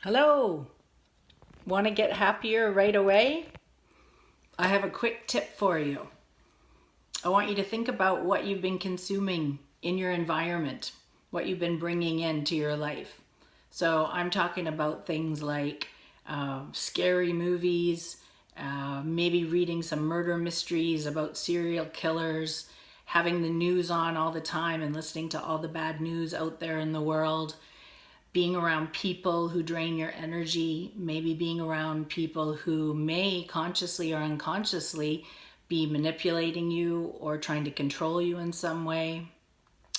Hello! Want to get happier right away? I have a quick tip for you. I want you to think about what you've been consuming in your environment, what you've been bringing into your life. So I'm talking about things like scary movies, maybe reading some murder mysteries about serial killers, having the news on all the time and listening to all the bad news out there in the world, being around people who drain your energy, maybe being around people who may consciously or unconsciously be manipulating you or trying to control you in some way.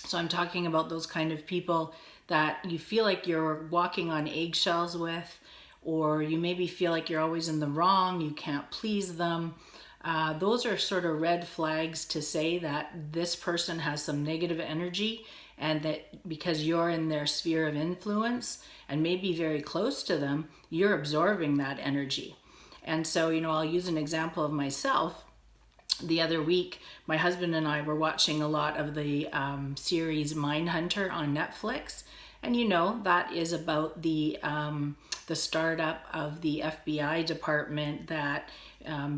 So I'm talking about those kind of people that you feel like you're walking on eggshells with, or you maybe feel like you're always in the wrong, you can't please them. Those are sort of red flags to say that this person has some negative energy, and that because you're in their sphere of influence and maybe very close to them, you're absorbing that energy. And so, I'll use an example of myself. The other week, my husband and I were watching a lot of the series Mindhunter on Netflix. And that is about the startup of the FBI department that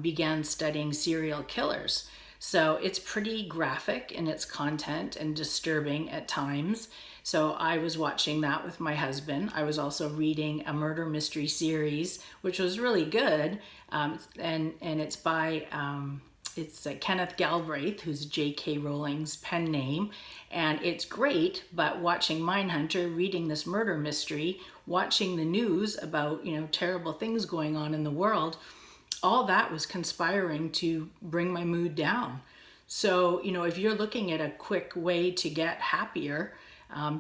began studying serial killers. So it's pretty graphic in its content and disturbing at times. So I was watching that with my husband. I was also reading a murder mystery series, which was really good. And it's by it's Kenneth Galbraith, who's J.K. Rowling's pen name, and it's great. But watching Mindhunter, reading this murder mystery, watching the news about terrible things going on in the world, all that was conspiring to bring my mood down. So if you're looking at a quick way to get happier,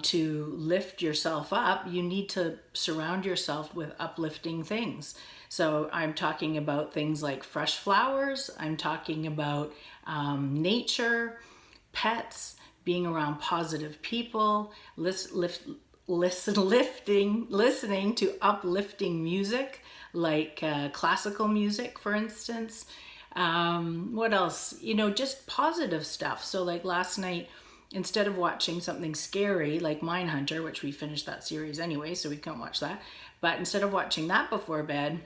to lift yourself up, you need to surround yourself with uplifting things. So I'm talking about things like fresh flowers. I'm talking about nature, pets, being around positive people, listening to uplifting music, like classical music, for instance. What else? Just positive stuff. So like last night, instead of watching something scary like Mindhunter, which we finished that series anyway, so we can't watch that. But instead of watching that before bed,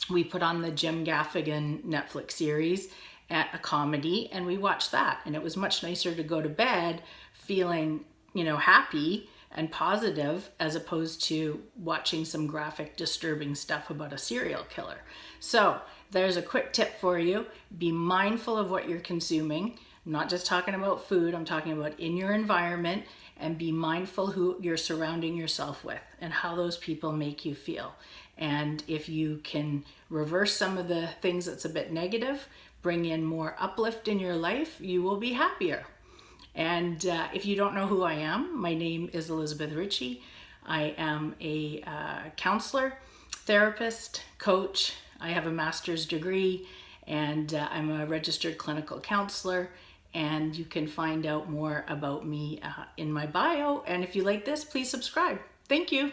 we put on the Jim Gaffigan Netflix series, a comedy, and we watched that. And it was much nicer to go to bed feeling, happy and positive, as opposed to watching some graphic, disturbing stuff about a serial killer. So there's a quick tip for you. Be mindful of what you're consuming. I'm not just talking about food, I'm talking about in your environment, and be mindful who you're surrounding yourself with and how those people make you feel. And if you can reverse some of the things that's a bit negative, bring in more uplift in your life, you will be happier. And if you don't know who I am, my name is Elizabeth Ritchie. I am a counselor, therapist, coach. I have a master's degree, and I'm a registered clinical counselor. And you can find out more about me in my bio. And if you like this, please subscribe. Thank you.